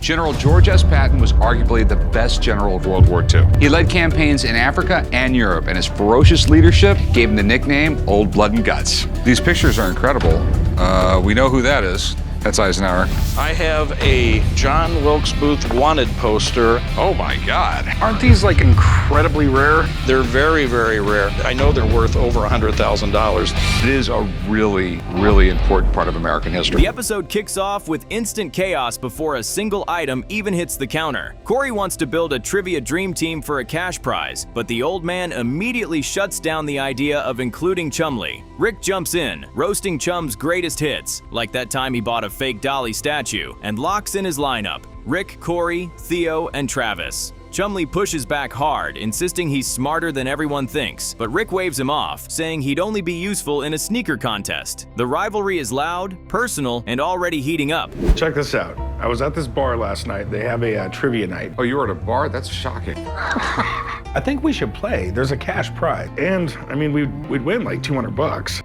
General George S. Patton was arguably the best general of World War II. He led campaigns in Africa and Europe, and his ferocious leadership gave him the nickname Old Blood and Guts. These pictures are incredible. We know who that is. That's Eisenhower. I have a John Wilkes Booth wanted poster. Oh my God. Aren't these like incredibly rare? They're very, very rare. I know they're worth over $100,000. It is a really, really important part of American history. The episode kicks off with instant chaos before a single item even hits the counter. Corey wants to build a trivia dream team for a cash prize, but the old man immediately shuts down the idea of including Chumlee. Rick jumps in, roasting Chum's greatest hits, like that time he bought a fake Dolly statue, and locks in his lineup: Rick, Corey, Theo, and Travis. Chumlee pushes back hard, insisting he's smarter than everyone thinks, but Rick waves him off, saying he'd only be useful in a sneaker contest. The rivalry is loud, personal, and already heating up. Check this out. I was at this bar last night. They have a trivia night. Oh, you were at a bar? That's shocking. I think we should play. There's a cash prize. And, I mean, we'd win like 200 bucks.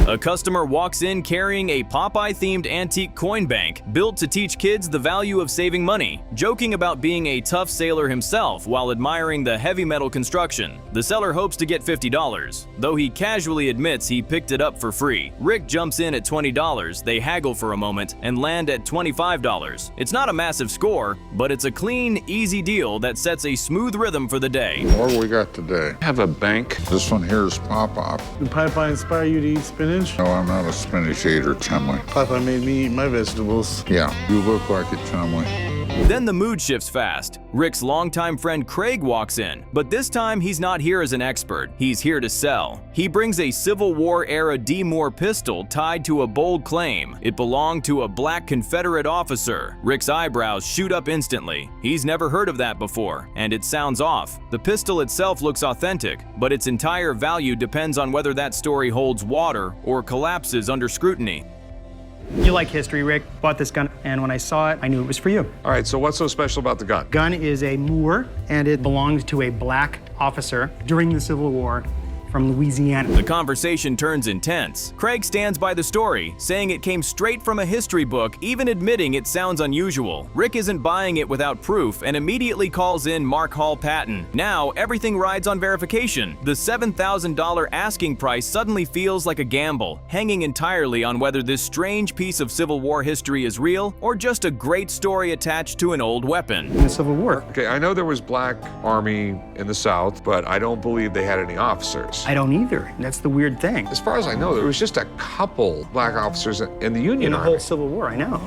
A customer walks in carrying a Popeye-themed antique coin bank built to teach kids the value of saving money, joking about being a tough sailor himself while admiring the heavy metal construction. The seller hopes to get $50, though he casually admits he picked it up for free. Rick jumps in at $20, they haggle for a moment, and land at $25. It's not a massive score, but it's a clean, easy deal that sets a smooth rhythm for the day. What do we got today? I have a bank. This one here is Popeye. Did Popeye inspire you to eat spinach? No, I'm not a spinach eater, Chumlee. Popeye made me eat my vegetables. Yeah, you look like it, Chumlee. Then the mood shifts fast. Rick's longtime friend Craig walks in, but this time he's not here as an expert. He's here to sell. He brings a Civil War-era DeMoor pistol tied to a bold claim. It belonged to a black Confederate officer. Rick's eyebrows shoot up instantly. He's never heard of that before, and it sounds off. The pistol itself looks authentic, but its entire value depends on whether that story holds water or collapses under scrutiny. You like history, Rick. Bought this gun, and when I saw it, I knew it was for you. All right, so what's so special about the gun? Gun is a Moor, and it belonged to a black officer during the Civil War from Louisiana. The conversation turns intense. Craig stands by the story, saying it came straight from a history book, even admitting it sounds unusual. Rick isn't buying it without proof and immediately calls in Mark Hall Patton. Now, everything rides on verification. The $7,000 asking price suddenly feels like a gamble, hanging entirely on whether this strange piece of Civil War history is real or just a great story attached to an old weapon. In the Civil War. Okay, I know there was Black Army in the South, but I don't believe they had any officers. I don't either. That's the weird thing. As far as I know, there was just a couple black officers in the Union In the Army. whole Civil War, I know.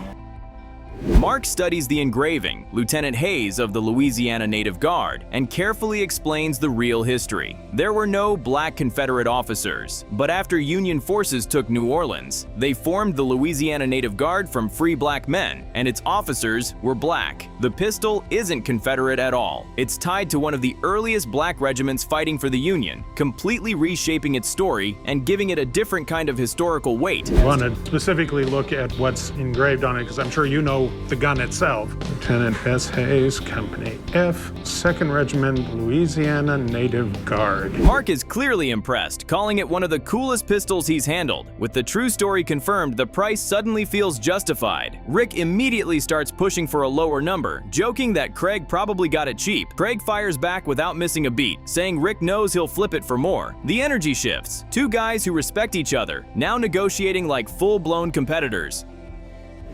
Mark studies the engraving, Lieutenant Hayes of the Louisiana Native Guard, and carefully explains the real history. There were no black Confederate officers, but after Union forces took New Orleans, they formed the Louisiana Native Guard from free black men, and its officers were black. The pistol isn't Confederate at all. It's tied to one of the earliest black regiments fighting for the Union, completely reshaping its story and giving it a different kind of historical weight. I want to specifically look at what's engraved on it, because I'm sure you know the gun itself. Lieutenant S. Hayes, Company F, 2nd Regiment, Louisiana Native Guard. Mark is clearly impressed, calling it one of the coolest pistols he's handled. With the true story confirmed, the price suddenly feels justified. Rick immediately starts pushing for a lower number, joking that Craig probably got it cheap. Craig fires back without missing a beat, saying Rick knows he'll flip it for more. The energy shifts. Two guys who respect each other, now negotiating like full-blown competitors.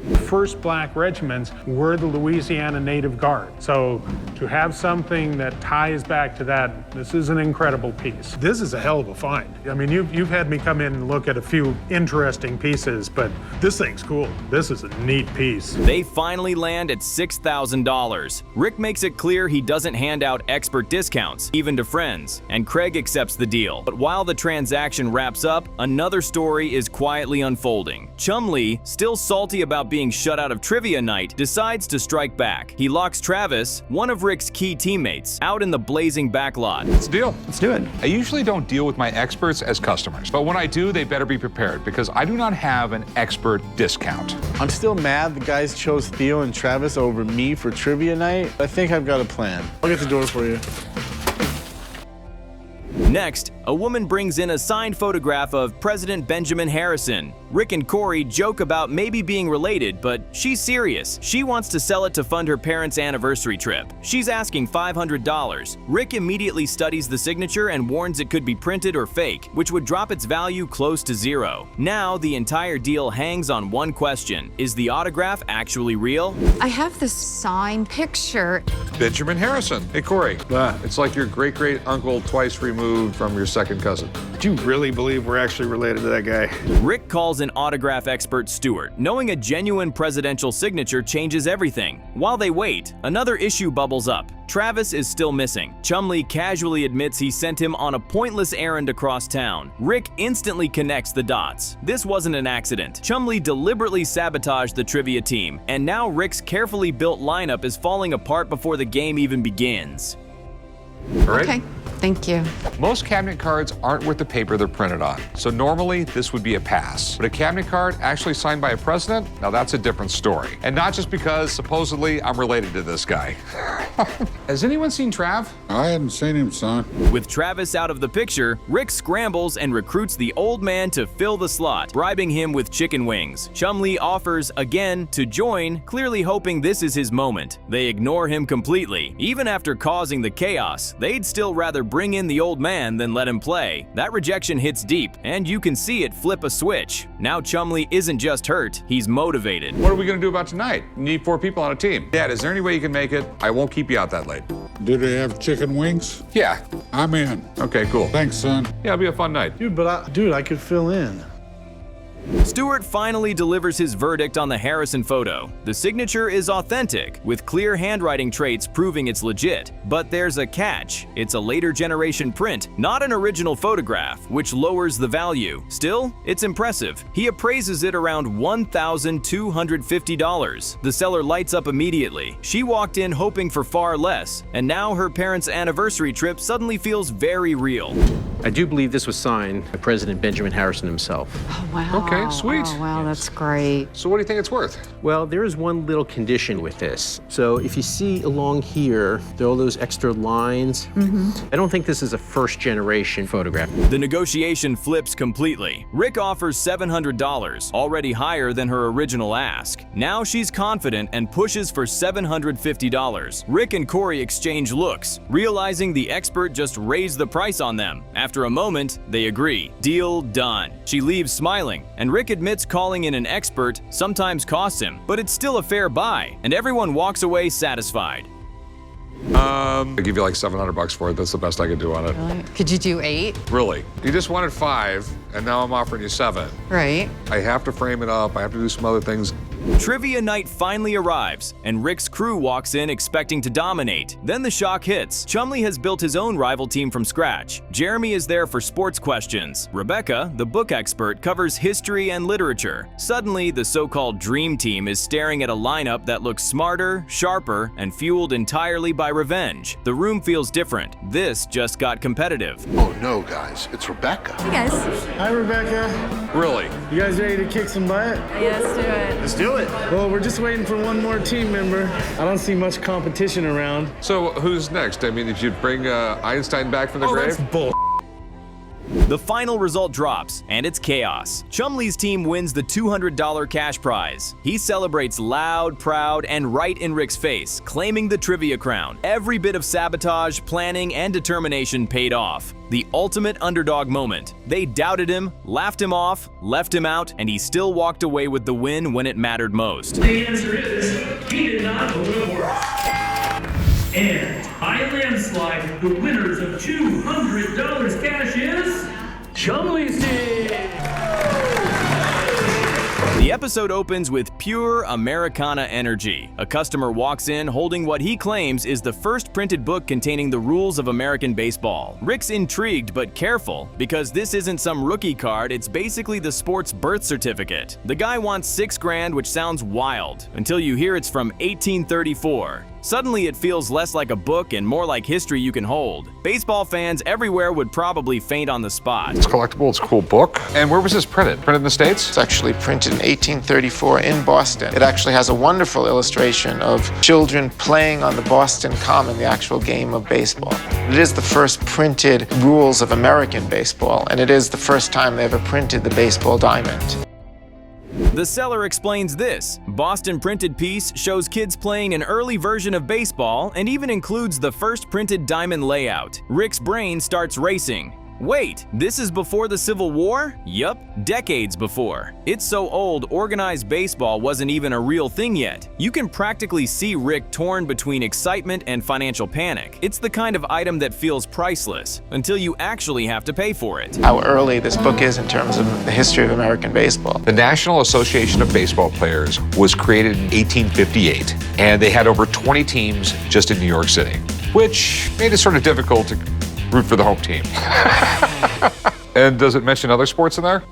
The first black regiments were the Louisiana Native Guard. So to have something that ties back to that, this is an incredible piece. This is a hell of a find. I mean, you've had me come in and look at a few interesting pieces, but this thing's cool. This is a neat piece. They finally land at $6,000. Rick makes it clear he doesn't hand out expert discounts, even to friends, and Craig accepts the deal. But while the transaction wraps up, another story is quietly unfolding. Chumlee, still salty about being shut out of trivia night, decides to strike back. He locks Travis, one of Rick's key teammates, out in the blazing backlot. It's a deal. Let's do it. I usually don't deal with my experts as customers, but when I do, they better be prepared because I do not have an expert discount. I'm still mad the guys chose Theo and Travis over me for trivia night. I think I've got a plan. I'll get the door for you. Next, a woman brings in a signed photograph of President Benjamin Harrison. Rick and Corey joke about maybe being related, but she's serious. She wants to sell it to fund her parents' anniversary trip. She's asking $500. Rick immediately studies the signature and warns it could be printed or fake, which would drop its value close to zero. Now, the entire deal hangs on one question. Is the autograph actually real? I have this signed picture. Benjamin Harrison. Hey, Corey. It's like your great-great-uncle twice removed from your second cousin. Do you really believe we're actually related to that guy? Rick calls an autograph expert Stuart. Knowing a genuine presidential signature changes everything. While they wait, another issue bubbles up. Travis is still missing. Chumlee casually admits he sent him on a pointless errand across town. Rick instantly connects the dots. This wasn't an accident. Chumlee deliberately sabotaged the trivia team, and now Rick's carefully built lineup is falling apart before the game even begins. All right? Okay, thank you. Most cabinet cards aren't worth the paper they're printed on, so normally this would be a pass. But a cabinet card actually signed by a president, now that's a different story. And not just because supposedly I'm related to this guy. Has anyone seen Trav? I hadn't seen him, son. With Travis out of the picture, Rick scrambles and recruits the old man to fill the slot, bribing him with chicken wings. Chumlee offers again to join, clearly hoping this is his moment. They ignore him completely. Even after causing the chaos, they'd still rather bring in the old man than let him play. That rejection hits deep, and you can see it flip a switch. Now Chumlee isn't just hurt, he's motivated. What are we gonna do about tonight? You need 4 people on a team. Dad, is there any way you can make it? I won't keep you out that late. Do they have chicken wings? Yeah. I'm in. Okay, cool. Thanks, son. Yeah, it'll be a fun night. Dude, I could fill in. Stuart finally delivers his verdict on the Harrison photo. The signature is authentic, with clear handwriting traits proving it's legit. But there's a catch. It's a later generation print, not an original photograph, which lowers the value. Still, it's impressive. He appraises it around $1,250. The seller lights up immediately. She walked in hoping for far less, and now her parents' anniversary trip suddenly feels very real. I do believe this was signed by President Benjamin Harrison himself. Oh, wow. Okay, sweet. Oh, wow, that's great. So what do you think it's worth? Well, there is one little condition with this. So if you see along here, there are all those extra lines. I don't think this is a first-generation photograph. The negotiation flips completely. Rick offers $700, already higher than her original ask. Now she's confident and pushes for $750. Rick and Corey exchange looks, realizing the expert just raised the price on them. After a moment, they agree. Deal done. She leaves smiling, and Rick admits calling in an expert sometimes costs him, but it's still a fair buy, and everyone walks away satisfied. I'll give you like $700 for it. That's the best I could do on it. Really? Could you do 8? Really? You just wanted 5, and now I'm offering you 7. Right. I have to frame it up. I have to do some other things. Trivia night finally arrives, and Rick's crew walks in expecting to dominate. Then the shock hits. Chumlee has built his own rival team from scratch. Jeremy is there for sports questions. Rebecca, the book expert, covers history and literature. Suddenly, the so-called dream team is staring at a lineup that looks smarter, sharper, and fueled entirely by revenge. The room feels different. This just got competitive. Oh no, guys, it's Rebecca. Hey, guys. Hi, Rebecca. Really? You guys ready to kick some butt? Yeah, let's do it. Let's do it. Well, we're just waiting for one more team member. I don't see much competition around. So who's next? I mean, did you bring Einstein back from the grave? That's bull. The final result drops, and it's chaos. Chumlee's team wins the $200 cash prize. He celebrates loud, proud, and right in Rick's face, claiming the trivia crown. Every bit of sabotage, planning, and determination paid off. The ultimate underdog moment. They doubted him, laughed him off, left him out, and he still walked away with the win when it mattered most. The answer is, he did not go to work. And by a landslide, the winners of $200 cash is Chumlee's team. The episode opens with pure Americana energy. A customer walks in holding what he claims is the first printed book containing the rules of American baseball. Rick's intrigued but careful because this isn't some rookie card, it's basically the sport's birth certificate. The guy wants $6,000, which sounds wild, until you hear it's from 1834. Suddenly it feels less like a book and more like history you can hold. Baseball fans everywhere would probably faint on the spot. It's collectible, it's a cool book. And where was this printed? Printed in the States? It's actually printed in 1834 in Boston. It actually has a wonderful illustration of children playing on the Boston Common, the actual game of baseball. It is the first printed rules of American baseball, and it is the first time they ever printed the baseball diamond. The seller explains this. Boston printed piece shows kids playing an early version of baseball and even includes the first printed diamond layout. Rick's brain starts racing. Wait, this is before the Civil War? Yup, decades before. It's so old, organized baseball wasn't even a real thing yet. You can practically see Rick torn between excitement and financial panic. It's the kind of item that feels priceless until you actually have to pay for it. How early this book is in terms of the history of American baseball. The National Association of Baseball Players was created in 1858, and they had over 20 teams just in New York City, which made it sort of difficult to root for the home team. And does it mention other sports in there?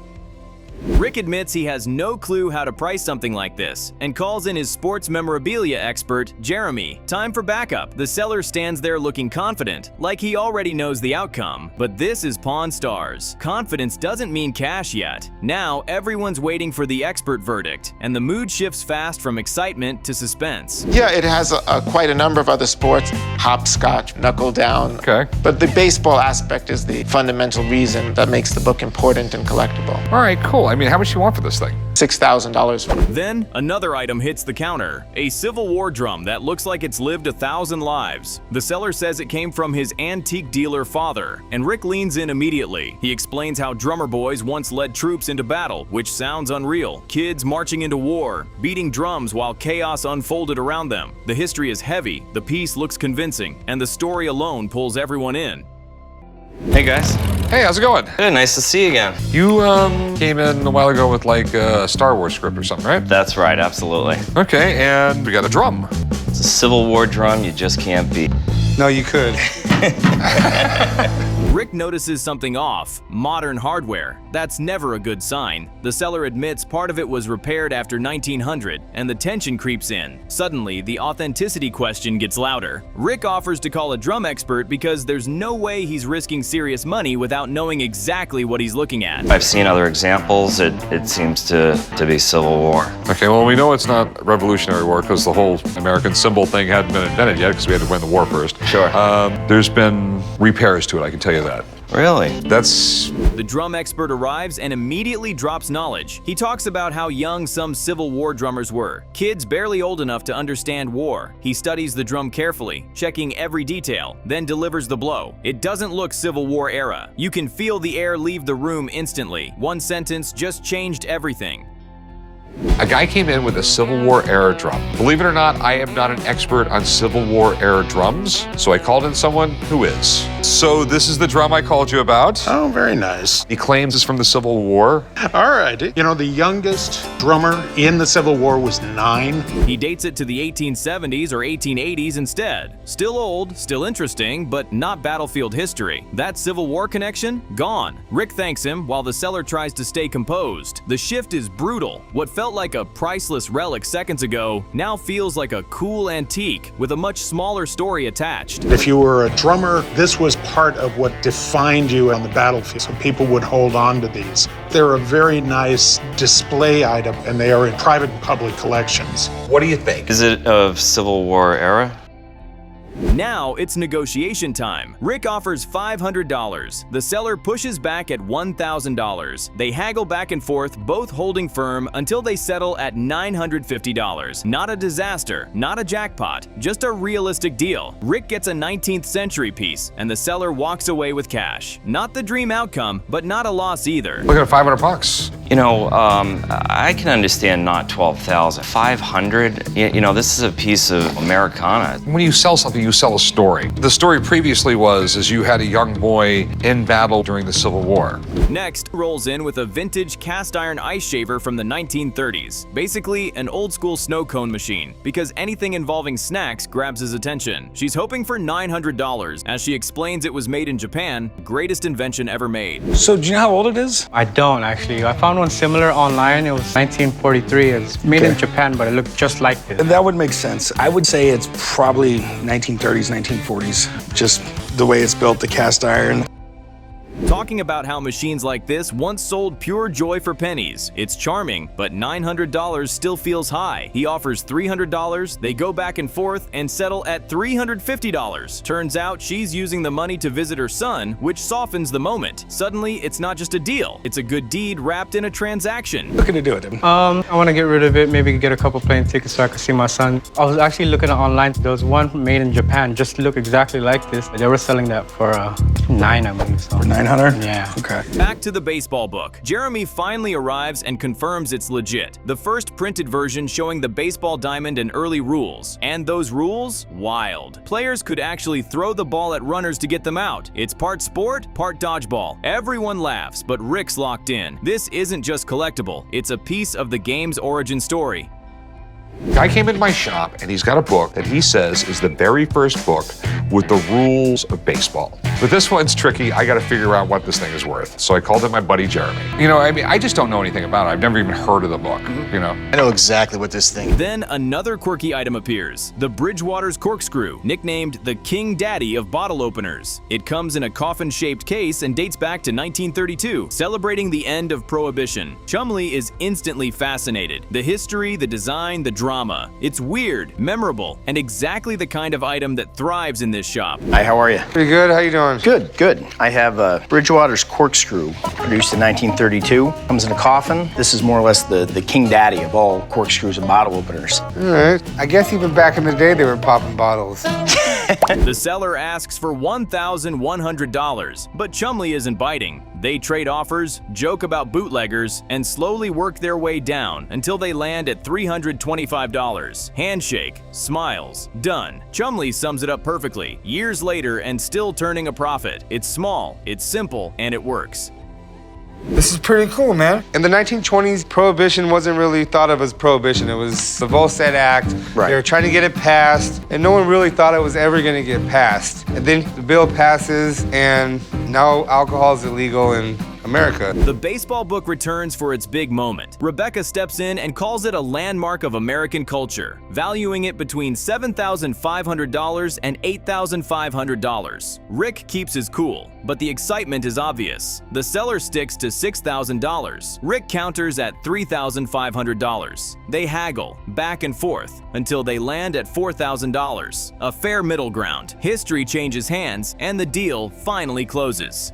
Rick admits he has no clue how to price something like this and calls in his sports memorabilia expert, Jeremy. Time for backup. The seller stands there looking confident, like he already knows the outcome. But this is Pawn Stars. Confidence doesn't mean cash yet. Now, everyone's waiting for the expert verdict, and the mood shifts fast from excitement to suspense. Yeah, it has quite a number of other sports, hopscotch, knuckle down. Okay. But the baseball aspect is the fundamental reason that makes the book important and collectible. All right, cool. I mean, how much do you want for this thing? $6,000 for it. Then, another item hits the counter, a Civil War drum that looks like it's lived 1,000 lives. The seller says it came from his antique dealer father, and Rick leans in immediately. He explains how drummer boys once led troops into battle, which sounds unreal. Kids marching into war, beating drums while chaos unfolded around them. The history is heavy, the piece looks convincing, and the story alone pulls everyone in. Hey guys. Hey, how's it going? Good, nice to see you again. You came in a while ago with like a Star Wars script or something, right? That's right, absolutely. Okay, and we got a drum. It's a Civil War drum you just can't beat. No, you could. Rick notices something off. Modern hardware. That's never a good sign. The seller admits part of it was repaired after 1900, and the tension creeps in. Suddenly, the authenticity question gets louder. Rick offers to call a drum expert because there's no way he's risking serious money without knowing exactly what he's looking at. I've seen other examples. It seems to be Civil War. Okay, well, we know it's not Revolutionary War because the whole American symbol thing hadn't been invented yet because we had to win the war first. Sure. There's been repairs to it, I can tell you that. Really? That's... The drum expert arrives and immediately drops knowledge. He talks about how young some Civil War drummers were, kids barely old enough to understand war. He studies the drum carefully, checking every detail, then delivers the blow. It doesn't look Civil War era. You can feel the air leave the room instantly. One sentence just changed everything. A guy came in with a Civil War era drum. Believe it or not, I am not an expert on Civil War era drums, so I called in someone who is. So this is the drum I called you about. Oh, very nice. He claims it's from the Civil War. All right. You know, the youngest drummer in the Civil War was 9. He dates it to the 1870s or 1880s instead. Still old, still interesting, but not battlefield history. That Civil War connection? Gone. Rick thanks him while the seller tries to stay composed. The shift is brutal. What felt like a priceless relic seconds ago now feels like a cool antique with a much smaller story attached. If you were a drummer, this was part of what defined you on the battlefield, so people would hold on to these. They're a very nice display item, and they are in private and public collections. What do you think? Is it of Civil War era? Now it's negotiation time. Rick offers $500. The seller pushes back at $1,000. They haggle back and forth, both holding firm until they settle at $950. Not a disaster, not a jackpot, just a realistic deal. Rick gets a 19th century piece, and the seller walks away with cash. Not the dream outcome, but not a loss either. Look at $500. You know, I can understand not 12,000. 500. You know, this is a piece of Americana. When you sell something, you sell a story. The story previously was you had a young boy in battle during the Civil War. Next rolls in with a vintage cast iron ice shaver from the 1930s. Basically an old school snow cone machine, because anything involving snacks grabs his attention. She's hoping for $900. As she explains it was made in Japan, greatest invention ever made. So do you know how old it is? I don't actually. I found one similar online. It was 1943. It's made in Japan, but it looked just like this. That would make sense. I would say it's probably 1930s, 1940s. Just the way it's built, the cast iron. Talking about how machines like this once sold pure joy for pennies. It's charming, but $900 still feels high. He offers $300, they go back and forth and settle at $350. Turns out she's using the money to visit her son, which softens the moment. Suddenly, it's not just a deal, it's a good deed wrapped in a transaction. Looking to do it. I want to get rid of it, maybe get a couple plane tickets so I can see my son. I was actually looking online. There was one made in Japan, just look exactly like this. They were selling that for $9, I believe. So. For $900? Yeah. Okay. Back to the baseball book. Jeremy finally arrives and confirms it's legit. The first printed version showing the baseball diamond and early rules. And those rules? Wild. Players could actually throw the ball at runners to get them out. It's part sport, part dodgeball. Everyone laughs, but Rick's locked in. This isn't just collectible, it's a piece of the game's origin story. Guy came into my shop and he's got a book that he says is the very first book with the rules of baseball. But this one's tricky. I got to figure out what this thing is worth. So I called in my buddy Jeremy. You know, I mean, I just don't know anything about it. I've never even heard of the book, you know. I know exactly what this thing is. Then another quirky item appears, the Bridgewater's Corkscrew, nicknamed the King Daddy of bottle openers. It comes in a coffin-shaped case and dates back to 1932, celebrating the end of Prohibition. Chumlee is instantly fascinated. The history, the design, the drama. It's weird, memorable, and exactly the kind of item that thrives in this shop. Hi, how are you? Pretty good. How you doing? Good, good. I have Bridgewater's Corkscrew, produced in 1932. Comes in a coffin. This is more or less the king daddy of all corkscrews and bottle openers. All right. I guess even back in the day they were popping bottles. The seller asks for $1,100, but Chumlee isn't biting. They trade offers, joke about bootleggers, and slowly work their way down until they land at $325. Handshake, smiles, done. Chumlee sums it up perfectly. Years later and still turning a profit. It's small, it's simple, and it works. This is pretty cool, man. In the 1920s, Prohibition wasn't really thought of as Prohibition. It was the Volstead Act. Right. They were trying to get it passed, and no one really thought it was ever going to get passed. And then the bill passes, and now alcohol is illegal in America. The baseball book returns for its big moment. Rebecca steps in and calls it a landmark of American culture, valuing it between $7,500 and $8,500. Rick keeps his cool, but the excitement is obvious. The seller sticks to $6,000. Rick counters at $3,500. They haggle, back and forth, until they land at $4,000. A fair middle ground. History changes hands, and the deal finally closes.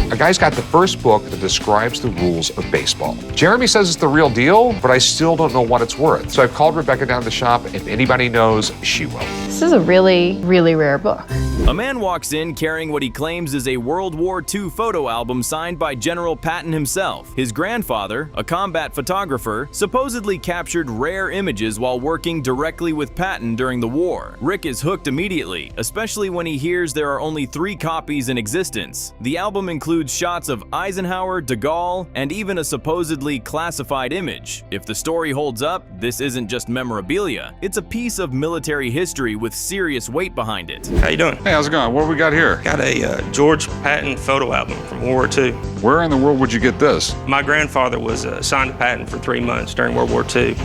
A guy's got the first book that describes the rules of baseball. Jeremy says it's the real deal, but I still don't know what it's worth. So I've called Rebecca down to the shop. If anybody knows, she will. This is a really, really rare book. A man walks in carrying what he claims is a World War II photo album signed by General Patton himself. His grandfather, a combat photographer, supposedly captured rare images while working directly with Patton during the war. Rick is hooked immediately, especially when he hears there are only 3 copies in existence. The album includes shots of Eisenhower, de Gaulle, and even a supposedly classified image. If the story holds up, this isn't just memorabilia. It's a piece of military history with serious weight behind it. How you doing? Hey, how's it going? What do we got here? Got a George Patton photo album from World War II. Where in the world would you get this? My grandfather was assigned to Patton for 3 months during World War II.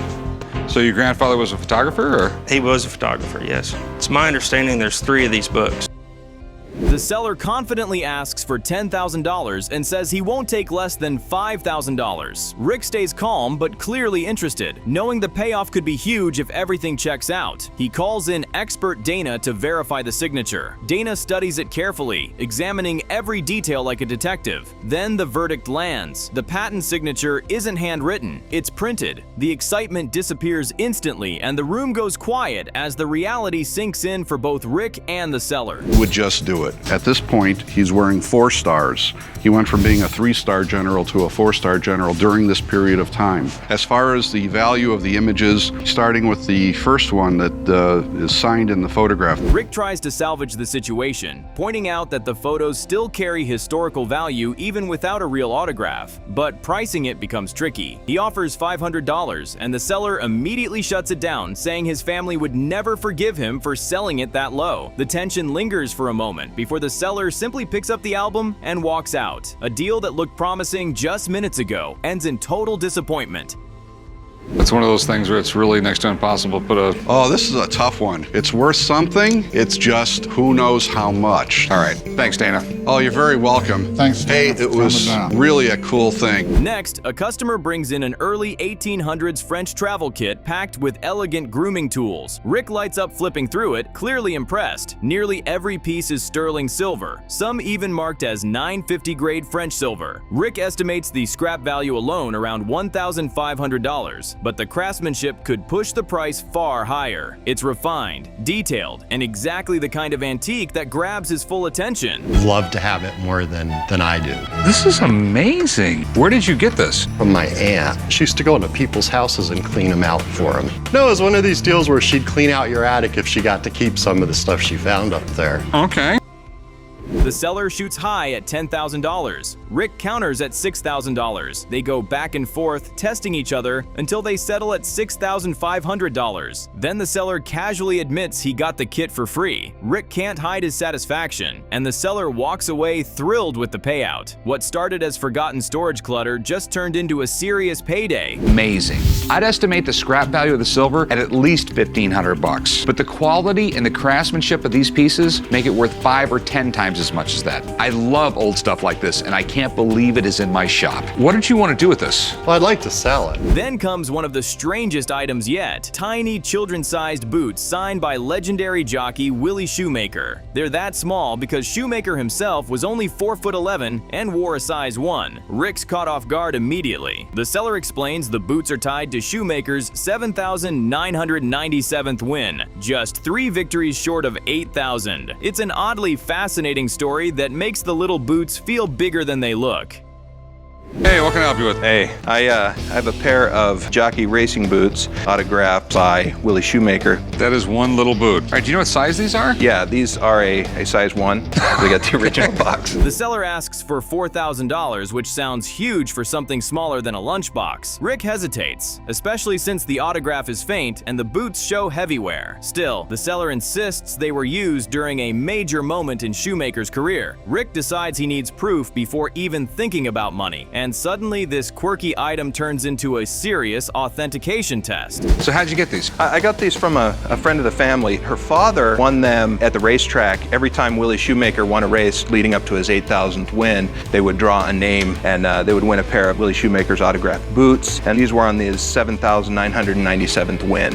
So your grandfather was a photographer, or? He was a photographer, yes. It's my understanding there's 3 of these books. The seller confidently asks for $10,000 and says he won't take less than $5,000. Rick stays calm but clearly interested, knowing the payoff could be huge if everything checks out. He calls in expert Dana to verify the signature. Dana studies it carefully, examining every detail like a detective. Then the verdict lands. The Patton signature isn't handwritten, it's printed. The excitement disappears instantly and the room goes quiet as the reality sinks in for both Rick and the seller. Would just do it. At this point, he's wearing 4 stars. He went from being a 3-star general to a 4-star general during this period of time. As far as the value of the images, starting with the first one that is signed in the photograph. Rick tries to salvage the situation, pointing out that the photos still carry historical value even without a real autograph. But pricing it becomes tricky. He offers $500 and the seller immediately shuts it down, saying his family would never forgive him for selling it that low. The tension lingers for a moment before the seller simply picks up the album and walks out. A deal that looked promising just minutes ago ends in total disappointment. That's one of those things where it's really next to impossible to put a... Oh, this is a tough one. It's worth something. It's just who knows how much. All right. Thanks, Dana. Oh, you're very welcome. Thanks, Hey, Dana, it for was coming down. really a cool thing. Next, a customer brings in an early 1800s French travel kit packed with elegant grooming tools. Rick lights up flipping through it, clearly impressed. Nearly every piece is sterling silver, some even marked as 950 grade French silver. Rick estimates the scrap value alone around $1,500, but the craftsmanship could push the price far higher. It's refined, detailed, and exactly the kind of antique that grabs his full attention. Love to have it more than I do. This is amazing. Where did you get this? From my aunt. She used to go into people's houses and clean them out for them. No, it was one of these deals where she'd clean out your attic if she got to keep some of the stuff she found up there. Okay. The seller shoots high at $10,000. Rick counters at $6,000. They go back and forth, testing each other until they settle at $6,500. Then the seller casually admits he got the kit for free. Rick can't hide his satisfaction, and the seller walks away thrilled with the payout. What started as forgotten storage clutter just turned into a serious payday. Amazing. I'd estimate the scrap value of the silver at least $1,500, but the quality and the craftsmanship of these pieces make it worth 5 or 10 times as much as that. I love old stuff like this, and I can't believe it is in my shop. What did you want to do with this? Well, I'd like to sell it. Then comes one of the strangest items yet. Tiny children-sized boots signed by legendary jockey Willie Shoemaker. They're that small because Shoemaker himself was only 4'11" and wore a size 1. Rick's caught off guard immediately. The seller explains the boots are tied to Shoemaker's 7,997th win, just 3 victories short of 8,000. It's an oddly fascinating story that makes the little boots feel bigger than they look. Hey, what can I help you with? Hey, I have a pair of Jockey racing boots autographed by Willie Shoemaker. That is one little boot. All right, do you know what size these are? Yeah, these are a size 1. We got the original box. The seller asks for $4,000, which sounds huge for something smaller than a lunchbox. Rick hesitates, especially since the autograph is faint and the boots show heavy wear. Still, the seller insists they were used during a major moment in Shoemaker's career. Rick decides he needs proof before even thinking about money, and suddenly this quirky item turns into a serious authentication test. So how'd you get these? I got these from a friend of the family. Her father won them at the racetrack. Every time Willie Shoemaker won a race leading up to his 8,000th win, they would draw a name and they would win a pair of Willie Shoemaker's autographed boots, and these were on his 7,997th win.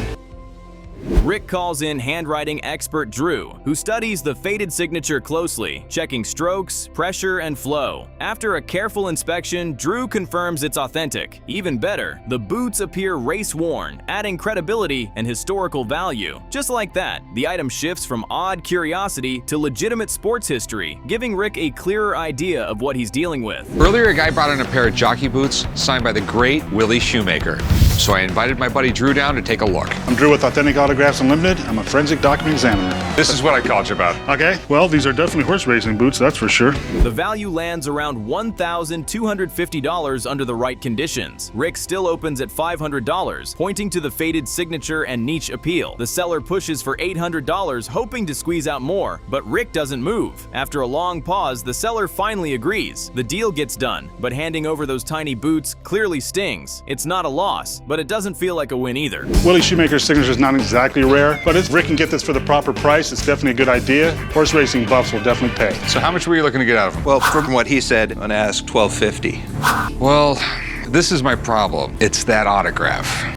Rick calls in handwriting expert Drew, who studies the faded signature closely, checking strokes, pressure, and flow. After a careful inspection, Drew confirms it's authentic. Even better, the boots appear race-worn, adding credibility and historical value. Just like that, the item shifts from odd curiosity to legitimate sports history, giving Rick a clearer idea of what he's dealing with. Earlier, a guy brought in a pair of jockey boots signed by the great Willie Shoemaker. So I invited my buddy Drew down to take a look. I'm Drew with Authentic Autographs Unlimited. I'm a forensic document examiner. This is what I called you about. Okay, well, these are definitely horse racing boots, that's for sure. The value lands around $1,250 under the right conditions. Rick still opens at $500, pointing to the faded signature and niche appeal. The seller pushes for $800, hoping to squeeze out more, but Rick doesn't move. After a long pause, the seller finally agrees. The deal gets done, but handing over those tiny boots clearly stings. It's not a loss, but it doesn't feel like a win either. Willie Shoemaker's signature is not exactly rare, but if Rick can get this for the proper price, it's definitely a good idea. Horse racing buffs will definitely pay. So how much were you looking to get out of them? Well, from what he said, I'm gonna ask $1,250. Well, this is my problem. It's that autograph.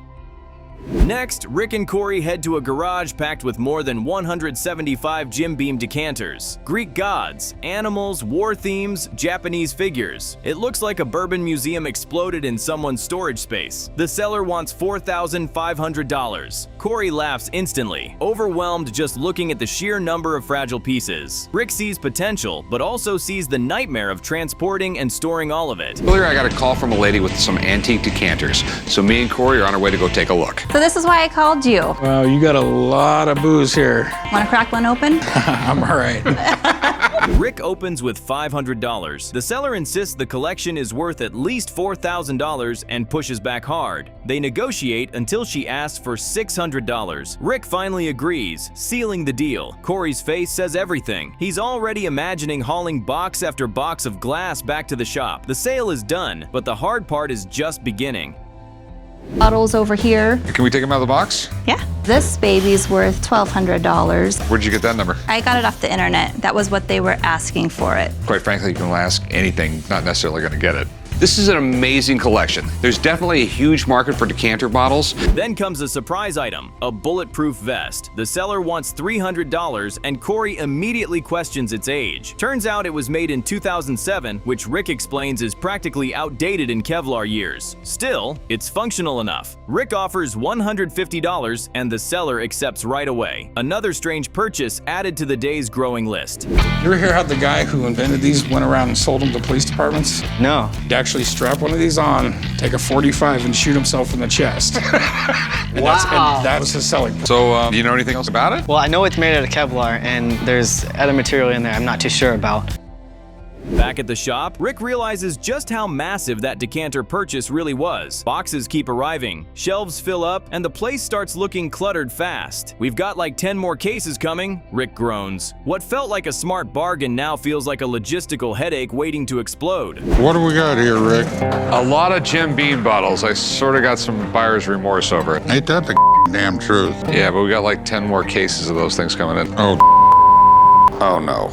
Next, Rick and Corey head to a garage packed with more than 175 Jim Beam decanters. Greek gods, animals, war themes, Japanese figures. It looks like a bourbon museum exploded in someone's storage space. The seller wants $4,500. Corey laughs instantly, overwhelmed just looking at the sheer number of fragile pieces. Rick sees potential, but also sees the nightmare of transporting and storing all of it. Earlier, I got a call from a lady with some antique decanters. So me and Corey are on our way to go take a look. So this is why I called you. Wow, you got a lot of booze here. Want to crack one open? I'm all right. Rick opens with $500. The seller insists the collection is worth at least $4,000 and pushes back hard. They negotiate until she asks for $600. Rick finally agrees, sealing the deal. Corey's face says everything. He's already imagining hauling box after box of glass back to the shop. The sale is done, but the hard part is just beginning. Bottles over here. Can we take them out of the box? Yeah. This baby's worth $1,200. Where'd you get that number? I got it off the internet. That was what they were asking for it. Quite frankly, you can ask anything, not necessarily going to get it. This is an amazing collection. There's definitely a huge market for decanter bottles. Then comes a surprise item, a bulletproof vest. The seller wants $300 and Corey immediately questions its age. Turns out it was made in 2007, which Rick explains is practically outdated in Kevlar years. Still, it's functional enough. Rick offers $150 and the seller accepts right away. Another strange purchase added to the day's growing list. You ever hear how the guy who invented these went around and sold them to police departments? No. He'd actually strap one of these on, take a .45 and shoot himself in the chest. And that was his selling point. So, do you know anything else about it? Well, I know it's made out of Kevlar, and there's other material in there I'm not too sure about. Back at the shop, Rick realizes just how massive that decanter purchase really was. Boxes keep arriving, shelves fill up, and the place starts looking cluttered fast. We've got like 10 more cases coming, Rick groans. What felt like a smart bargain now feels like a logistical headache waiting to explode. What do we got here, Rick? A lot of Jim Beam bottles. I sort of got some buyer's remorse over it. Ain't that the damn truth? Yeah, but we got like 10 more cases of those things coming in. Oh no.